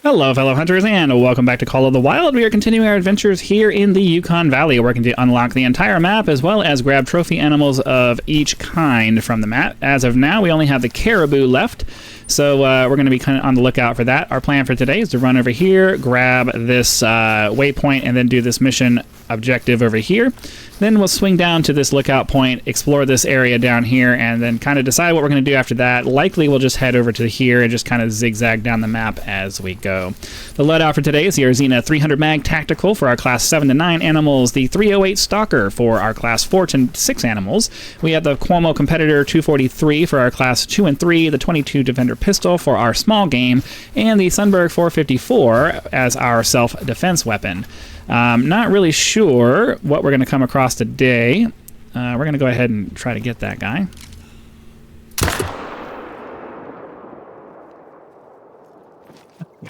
Hello, fellow hunters, and welcome back to Call of the Wild. We are continuing our adventures here in the Yukon Valley, working to unlock the entire map, as well as grab trophy animals of each kind from the map. As of now, we only have the caribou left, so we're going to be kind of on the lookout for that. Our plan for today is to run over here, grab this waypoint, and then do this mission objective over here. Then we'll swing down to this lookout point, explore this area down here, and then kind of decide what we're going to do after that. Likely we'll just head over to here and just kind of zigzag down the map as we go. The loadout for today is the Arzina 300 mag tactical for our class 7 to 9 animals, the 308 Stalker for our class 4 to 6 animals. We have the Cuomo Competitor 243 for our class 2 and 3, the 22 Defender pistol for our small game, and the Sunberg 454 as our self-defense weapon. Not really sure what we're going to come across today. We're going to go ahead and try to get that guy.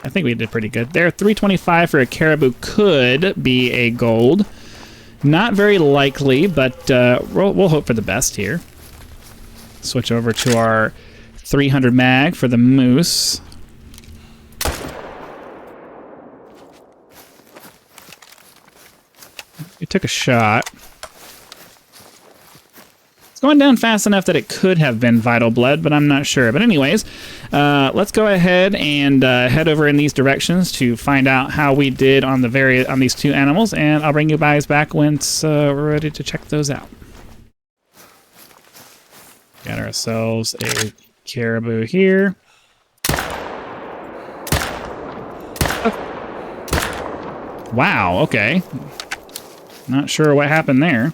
I think we did pretty good there. 325 for a caribou could be a gold. Not very likely, but we'll hope for the best here. Switch over to our 300 mag for the moose. We took a shot. It's going down fast enough that it could have been vital blood, but I'm not sure. But anyways, let's go ahead and head over in these directions to find out how we did on these two animals, and I'll bring you guys back once we're ready to check those out. Got ourselves a caribou here. Oh. Wow, okay. Not sure what happened there.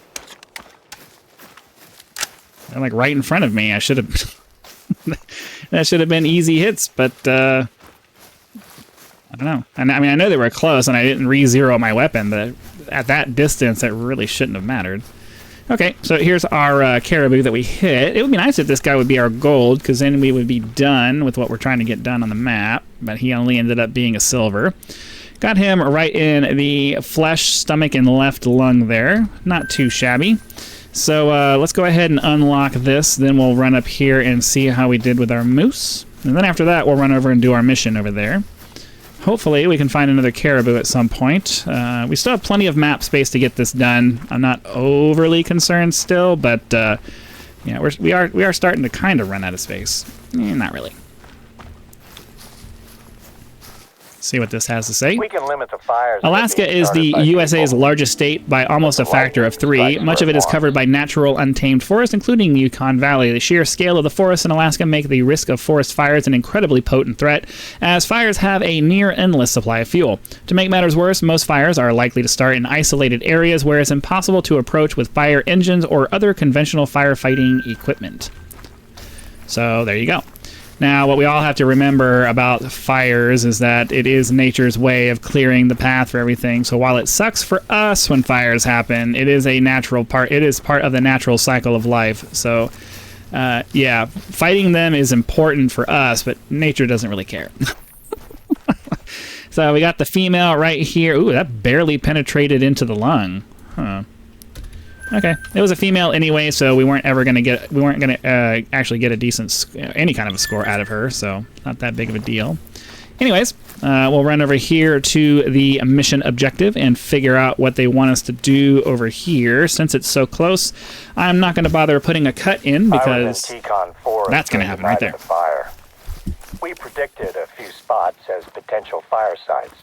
They're like right in front of me. I should have... that should have been easy hits, but I don't know. I mean, I know they were close, and I didn't re-zero my weapon, but at that distance, it really shouldn't have mattered. Okay, so here's our caribou that we hit. It would be nice if this guy would be our gold, because then we would be done with what we're trying to get done on the map, but he only ended up being a silver. Got him right in the flesh, stomach, and left lung there. Not too shabby. So let's go ahead and unlock this. Then we'll run up here and see how we did with our moose. And then after that, we'll run over and do our mission over there. Hopefully, we can find another caribou at some point. We still have plenty of map space to get this done. I'm not overly concerned still, but yeah, we are starting to kind of run out of space. Not really. See what this has to say. We can limit the fires. Alaska is the USA's largest state by almost a factor of 3. Much of it is covered by natural, untamed forest, including the Yukon Valley. The sheer scale of the forests in Alaska make the risk of forest fires an incredibly potent threat, as fires have a near-endless supply of fuel. To make matters worse, most fires are likely to start in isolated areas where it's impossible to approach with fire engines or other conventional firefighting equipment. So there you go. Now, what we all have to remember about fires is that it is nature's way of clearing the path for everything. So while it sucks for us when fires happen, it is a natural part. It is part of the natural cycle of life. So, yeah, fighting them is important for us, but nature doesn't really care. So we got the female right here. Ooh, that barely penetrated into the lung. Huh. Okay, it was a female anyway, so we weren't going to actually get a decent, any kind of a score out of her, so not that big of a deal. Anyways, we'll run over here to the mission objective and figure out what they want us to do over here. Since it's so close, I'm not going to bother putting a cut in because that's going to happen right there. We predicted a few spots as potential fire sites,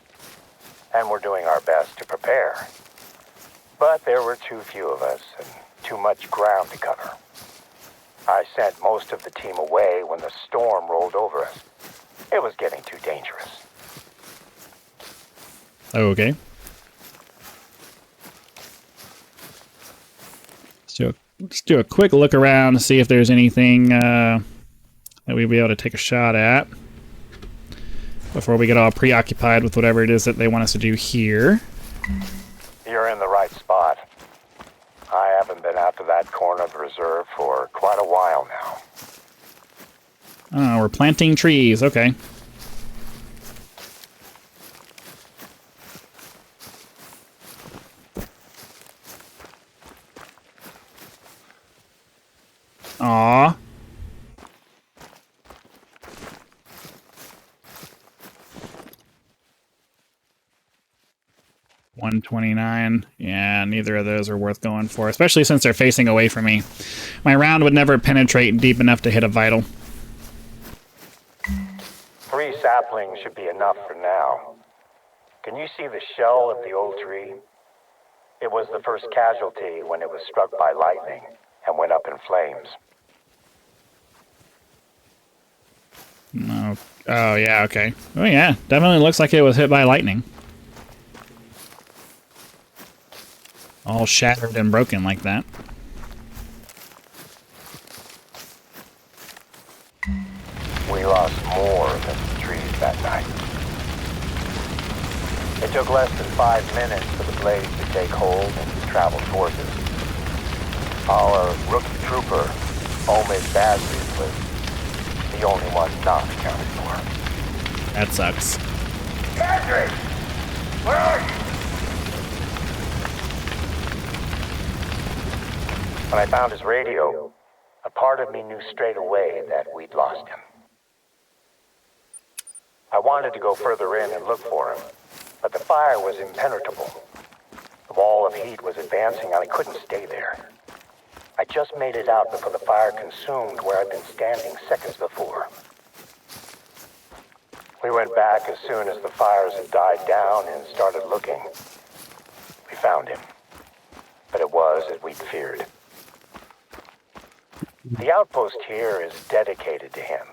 and we're doing our best to prepare. But there were too few of us and too much ground to cover. I sent most of the team away when the storm rolled over us. It was getting too dangerous. Okay. Let's do a quick look around to see if there's anything that we'll be able to take a shot at before we get all preoccupied with whatever it is that they want us to do here. You're in the right spot. I haven't been out to that corner of the reserve for quite a while now. Oh, we're planting trees. Okay. Aw. 129. Yeah, neither of those are worth going for, especially since they're facing away from me. My round would never penetrate deep enough to hit a vital. 3 saplings should be enough for now. Can you see the shell of the old tree? It was the first casualty when it was struck by lightning and went up in flames. No. Oh, yeah, okay. Oh, yeah, definitely looks like it was hit by lightning. All shattered and broken like that. We lost more than the trees that night. It took less than 5 minutes for the blaze to take hold and travel towards us. Our rookie trooper, Bison, was the only one not accounted for. That sucks. Patrick! Where are you? When I found his radio, a part of me knew straight away that we'd lost him. I wanted to go further in and look for him, but the fire was impenetrable. The wall of heat was advancing and I couldn't stay there. I just made it out before the fire consumed where I'd been standing seconds before. We went back as soon as the fires had died down and started looking. We found him, but it was as we'd feared. The outpost here is dedicated to him.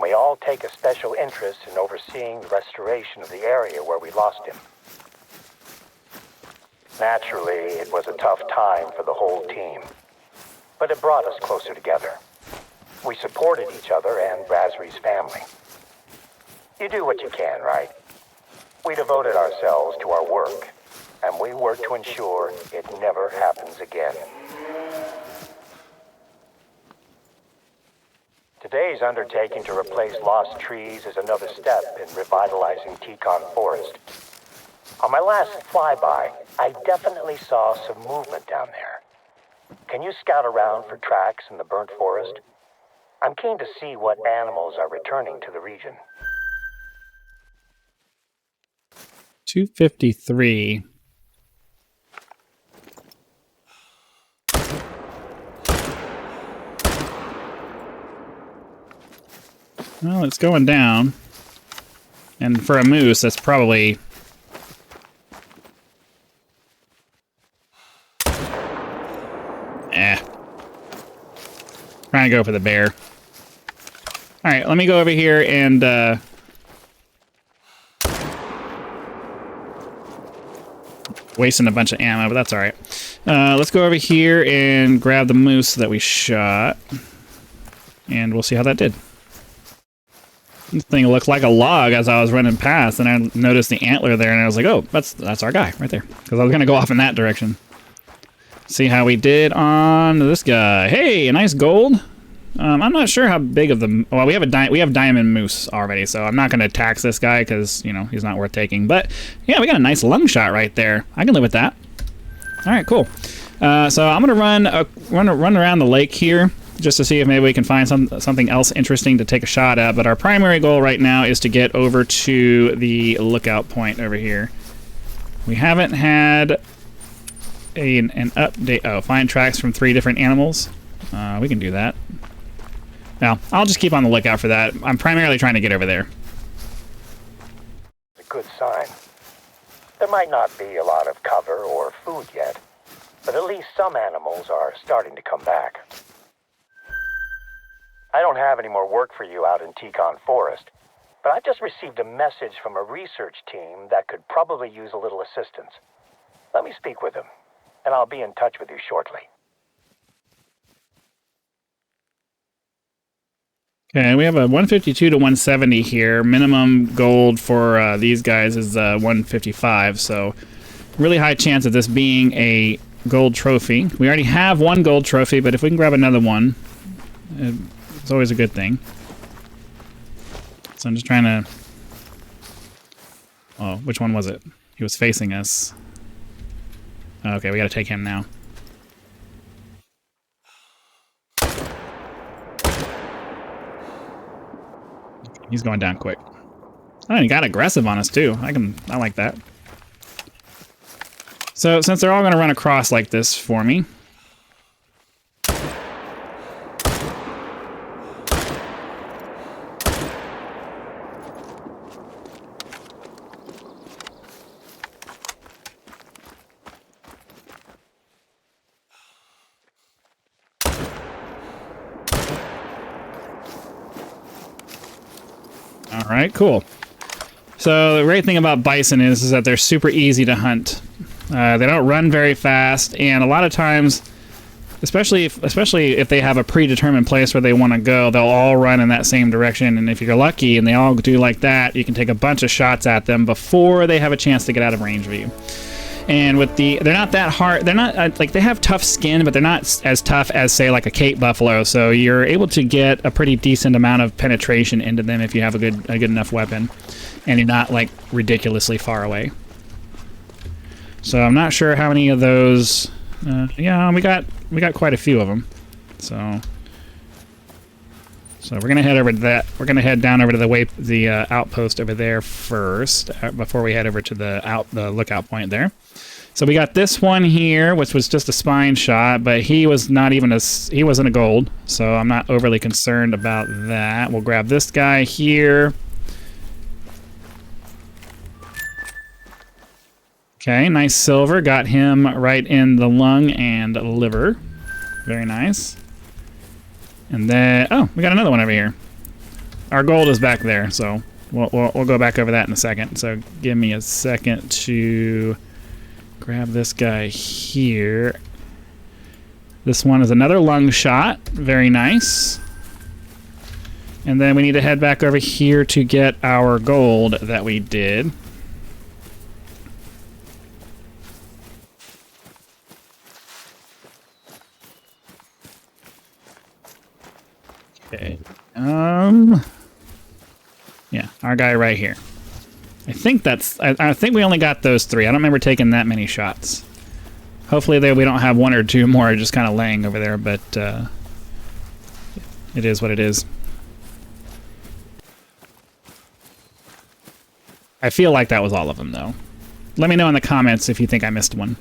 We all take a special interest in overseeing the restoration of the area where we lost him. Naturally, it was a tough time for the whole team, but it brought us closer together. We supported each other and Razri's family. You do what you can, right? We devoted ourselves to our work, and we worked to ensure it never happens again. Today's undertaking to replace lost trees is another step in revitalizing Yukon Forest. On my last flyby, I definitely saw some movement down there. Can you scout around for tracks in the burnt forest? I'm keen to see what animals are returning to the region. 253. Well, it's going down. And for a moose, that's probably... Trying to go for the bear. Alright, let me go over here and... wasting a bunch of ammo, but that's alright. Let's go over here and grab the moose that we shot. And we'll see how that did. This thing looked like a log as I was running past, and I noticed the antler there, and I was like, oh, that's our guy right there. Because I was going to go off in that direction. See how we did on this guy. Hey, a nice gold. I'm not sure how big of the... Well, we have diamond moose already, so I'm not going to tax this guy because, you know, he's not worth taking. But, yeah, we got a nice lung shot right there. I can live with that. All right, cool. So I'm going to run around the lake here just to see if maybe we can find something else interesting to take a shot at. But our primary goal right now is to get over to the lookout point over here. We haven't had an update. Oh, find tracks from 3 different animals. We can do that. Now, I'll just keep on the lookout for that. I'm primarily trying to get over there. A good sign. There might not be a lot of cover or food yet, but at least some animals are starting to come back. I don't have any more work for you out in Yukon Forest, but I've just received a message from a research team that could probably use a little assistance. Let me speak with them, and I'll be in touch with you shortly. Okay, we have a 152 to 170 here. Minimum gold for these guys is 155, so really high chance of this being a gold trophy. We already have 1 gold trophy, but if we can grab another one, it's always a good thing. So I'm just trying to... Oh, which one was it? He was facing us. Okay, we gotta take him now. He's going down quick. Oh, he got aggressive on us too. I like that. So since they're all going to run across like this for me, all right, cool. So the great thing about bison is that they're super easy to hunt. They don't run very fast, and a lot of times, especially if they have a predetermined place where they want to go, they'll all run in that same direction. And if you're lucky and they all do like that, you can take a bunch of shots at them before they have a chance to get out of range of you. And with they're not that hard. They're not like, they have tough skin, but they're not as tough as, say, like a Cape buffalo. So you're able to get a pretty decent amount of penetration into them if you have a good enough weapon, and you're not like ridiculously far away. So I'm not sure how many of those. Yeah, we got quite a few of them. So we're gonna head over to that. We're gonna head down over to the outpost over there first before we head over to the lookout point there. So we got this one here, which was just a spine shot, but he wasn't a gold, so I'm not overly concerned about that. We'll grab this guy here. Okay, nice silver. Got him right in the lung and liver. Very nice. And then, oh, we got another one over here. Our gold is back there, so we'll go back over that in a second. So give me a second to grab this guy here. This one is another lung shot. Very nice. And then we need to head back over here to get our gold that we did. Okay. Yeah, our guy right here. I think I think we only got those three. I don't remember taking that many shots. Hopefully we don't have one or two more just kind of laying over there, but it is what it is. I feel like that was all of them, though. Let me know in the comments if you think I missed one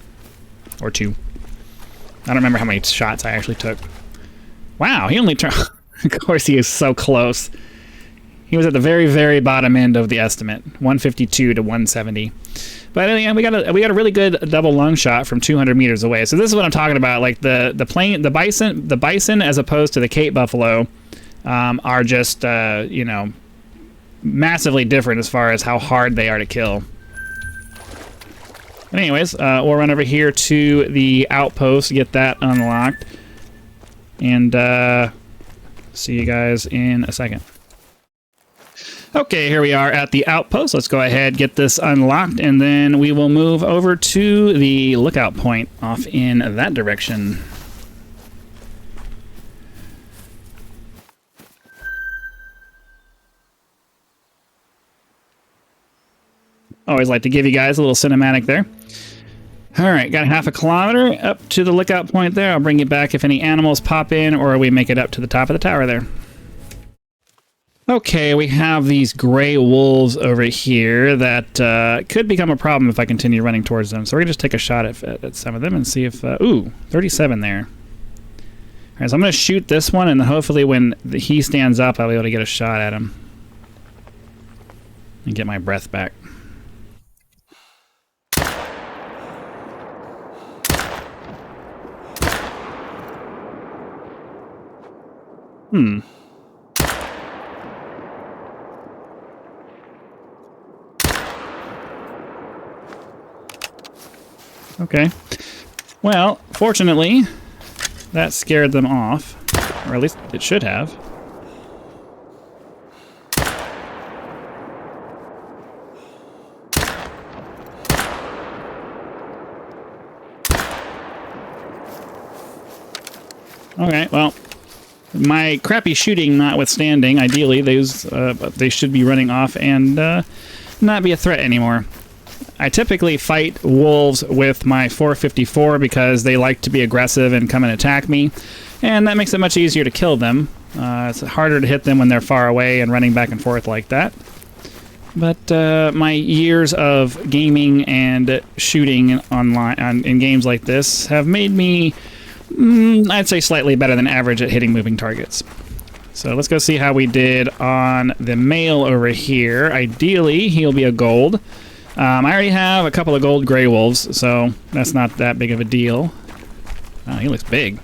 or two. I don't remember how many shots I actually took. Wow, he only turned... Of course he is so close. He was at the very, very bottom end of the estimate, 152 to 170. But anyway, we got a really good double lung shot from 200 meters away. So this is what I'm talking about. Like the bison as opposed to the Cape buffalo are just you know, massively different as far as how hard they are to kill. But anyways, we'll run over here to the outpost, get that unlocked, and see you guys in a second. Okay, here we are at the outpost. Let's go ahead, get this unlocked, and then we will move over to the lookout point off in that direction. Always like to give you guys a little cinematic there. All right, got half a kilometer up to the lookout point there. I'll bring you back if any animals pop in or we make it up to the top of the tower there. Okay, we have these gray wolves over here that could become a problem if I continue running towards them. So we're going to just take a shot at some of them and see if... ooh, 37 there. All right, so I'm going to shoot this one, and hopefully when he stands up, I'll be able to get a shot at him. And get my breath back. Okay. Well, fortunately, that scared them off. Or at least it should have. Okay, well, my crappy shooting notwithstanding, ideally, they should be running off and not be a threat anymore. I typically fight wolves with my 454 because they like to be aggressive and come and attack me, and that makes it much easier to kill them. It's harder to hit them when they're far away and running back and forth like that. but my years of gaming and shooting online in games like this have made me, I'd say, slightly better than average at hitting moving targets. So let's go see how we did on the male over here. Ideally, he'll be a gold. I already have a couple of gold gray wolves, so that's not that big of a deal. Oh, he looks big.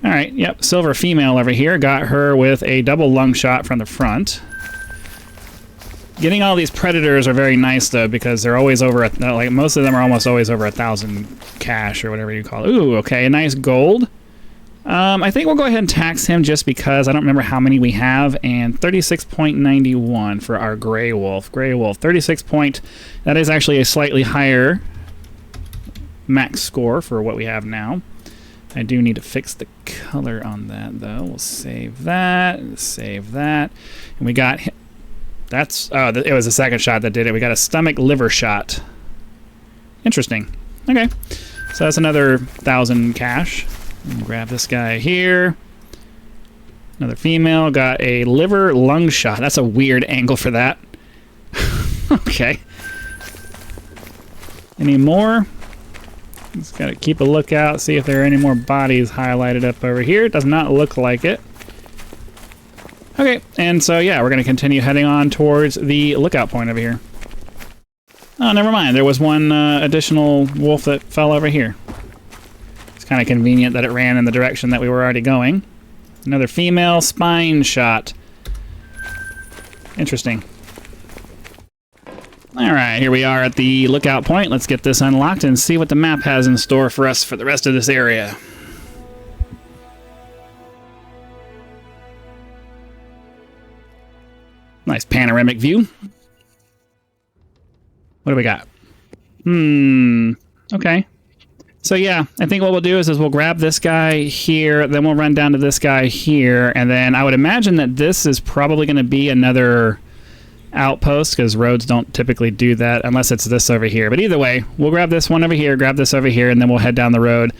All right, yep, silver female over here. Got her with a double lung shot from the front. Getting all these predators are very nice, though, because they're always over, like, most of them are almost always over 1,000 cash or whatever you call it. Ooh, okay, a nice gold. I think we'll go ahead and tax him just because I don't remember how many we have, and 36.91 for our gray wolf. Gray wolf, 36 point. That is actually a slightly higher max score for what we have now. I do need to fix the color on that, though. We'll save that, and we got him. That's, oh, it was the second shot that did it. We got a stomach liver shot. Interesting. Okay, so that's another 1,000 cash. We'll grab this guy here. Another female. Got a liver lung shot. That's a weird angle for that. Okay. Any more? Just gotta keep a lookout, see if there are any more bodies highlighted up over here. It does not look like it. Okay, and so yeah, we're gonna continue heading on towards the lookout point over here. Oh, never mind. There was one additional wolf that fell over here. It's kind of convenient that it ran in the direction that we were already going. Another female spine shot. Interesting. Alright, here we are at the lookout point. Let's get this unlocked and see what the map has in store for us for the rest of this area. Nice panoramic view. What do we got? Okay. So yeah, I think what we'll do is we'll grab this guy here, then we'll run down to this guy here, and then I would imagine that this is probably going to be another outpost, because roads don't typically do that unless it's this over here. But either way, we'll grab this one over here, grab this over here, and then we'll head down the road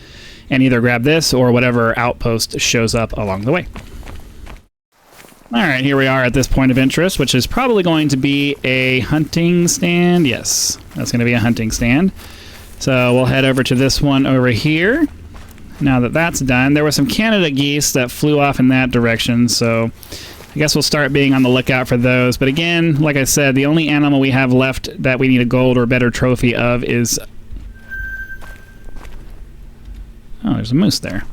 and either grab this or whatever outpost shows up along the way. Alright, here we are at this point of interest, which is probably going to be a hunting stand. Yes, that's going to be a hunting stand. So we'll head over to this one over here. Now that that's done, there were some Canada geese that flew off in that direction, so I guess we'll start being on the lookout for those. But again, like I said, the only animal we have left that we need a gold or better trophy of is... Oh, there's a moose there.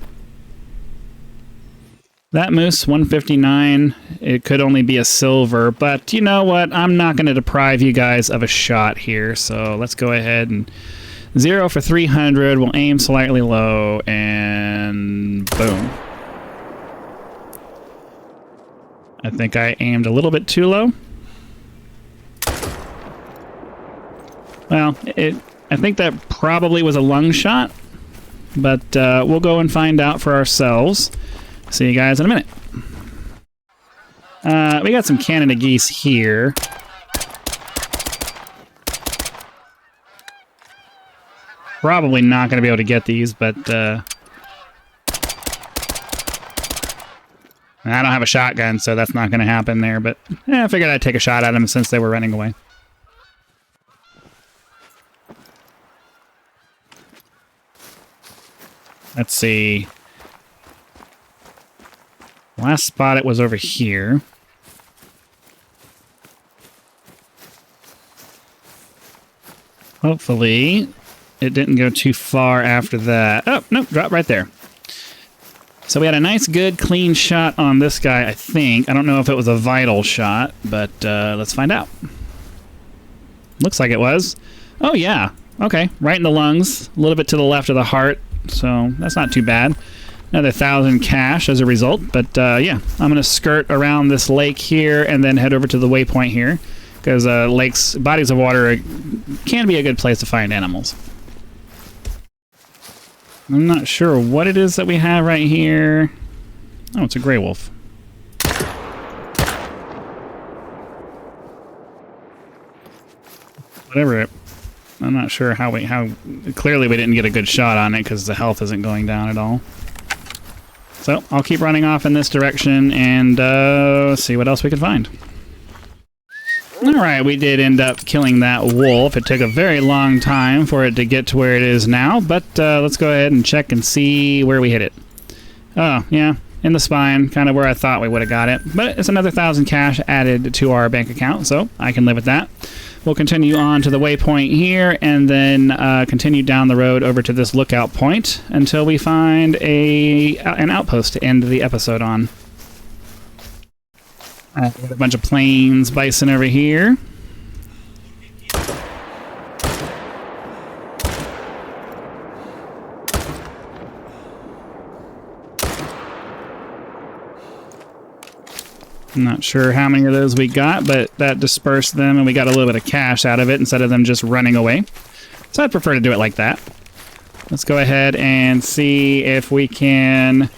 That moose, 159, it could only be a silver, but you know what? I'm not going to deprive you guys of a shot here, so let's go ahead and 0 for 300. We'll aim slightly low, and boom. I think I aimed a little bit too low. Well, I think that probably was a lung shot, but we'll go and find out for ourselves. See you guys in a minute. We got some Canada geese here. Probably not going to be able to get these, but I don't have a shotgun, so that's not going to happen there. But I figured I'd take a shot at them since they were running away. Let's see. Last spot it was over here. Hopefully it didn't go too far after that. Oh, nope, dropped right there. So we had a nice, good, clean shot on this guy, I think. I don't know if it was a vital shot, but let's find out. Looks like it was. Oh, yeah. Okay, right in the lungs, a little bit to the left of the heart, so that's not too bad. Another 1,000 cash as a result, but yeah, I'm going to skirt around this lake here and then head over to the waypoint here, because lakes, bodies of water can be a good place to find animals. I'm not sure what it is that we have right here. Oh, it's a gray wolf. Whatever. I'm not sure how clearly we didn't get a good shot on it because the health isn't going down at all. So I'll keep running off in this direction and see what else we can find. Alright, we did end up killing that wolf. It took a very long time for it to get to where it is now, but let's go ahead and check and see where we hit it. Oh, yeah, in the spine, kind of where I thought we would have got it. But it's another 1,000 cash added to our bank account, so I can live with that. We'll continue on to the waypoint here, and then continue down the road over to this lookout point until we find an outpost to end the episode on. A bunch of plains bison over here. I'm not sure how many of those we got, but that dispersed them and we got a little bit of cash out of it instead of them just running away. So I'd prefer to do it like that. Let's go ahead and see if we can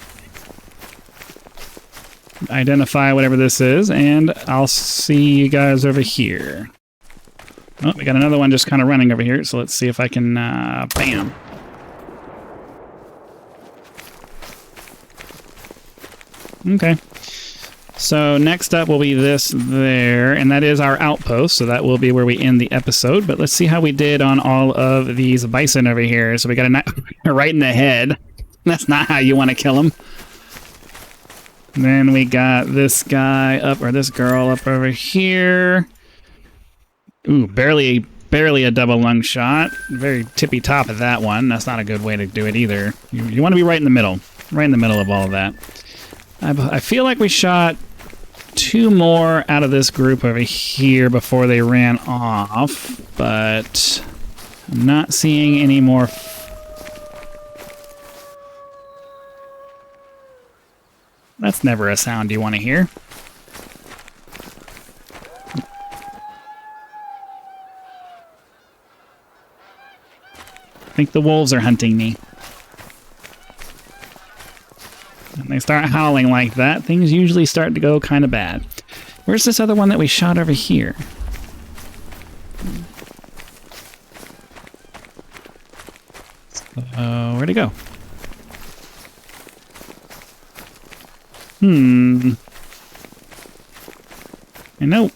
identify whatever this is, and I'll see you guys over here. Oh, we got another one just kind of running over here, so let's see if I can, bam. Okay. So next up will be this there, and that is our outpost, so that will be where we end the episode, but let's see how we did on all of these bison over here. So we got a right in the head. That's not how you want to kill them. Then we got this guy up, or this girl up over here. Ooh, barely a double lung shot. Very tippy top of that one. That's not a good way to do it either. You want to be right in the middle. Right in the middle of all of that. I feel like we shot 2 more out of this group over here before they ran off, but I'm not seeing any more. That's never a sound you want to hear. I think the wolves are hunting me. When they start howling like that, things usually start to go kind of bad. Where's this other one that we shot over here? Where'd it go? I know.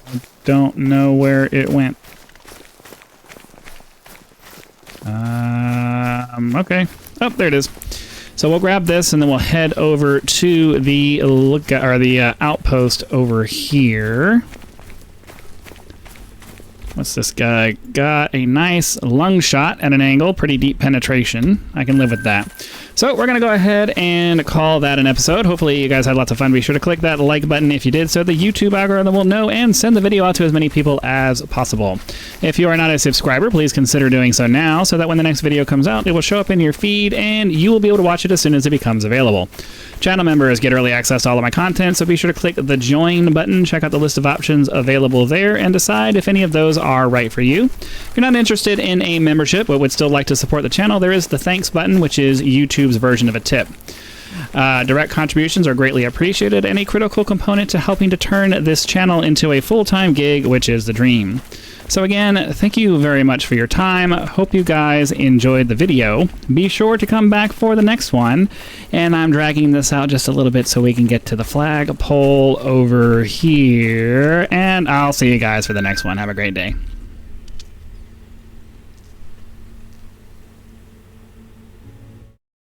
I don't know where it went. Okay. Oh, there it is. So we'll grab this and then we'll head over to the outpost over here. What's this guy? Got a nice lung shot at an angle, pretty deep penetration. I can live with that. So we're going to go ahead and call that an episode. Hopefully you guys had lots of fun. Be sure to click that like button if you did, so the YouTube algorithm will know and send the video out to as many people as possible. If you are not a subscriber, please consider doing so now, so that when the next video comes out, it will show up in your feed and you will be able to watch it as soon as it becomes available. Channel members get early access to all of my content, so be sure to click the join button, check out the list of options available there, and decide if any of those are right for you. If you're not interested in a membership but would still like to support the channel, there is the thanks button, which is YouTube's version of a tip. Direct contributions are greatly appreciated and a critical component to helping to turn this channel into a full-time gig, which is the dream. So again, thank you very much for your time. Hope you guys enjoyed the video. Be sure to come back for the next one. And I'm dragging this out just a little bit so we can get to the flagpole over here. And I'll see you guys for the next one. Have a great day.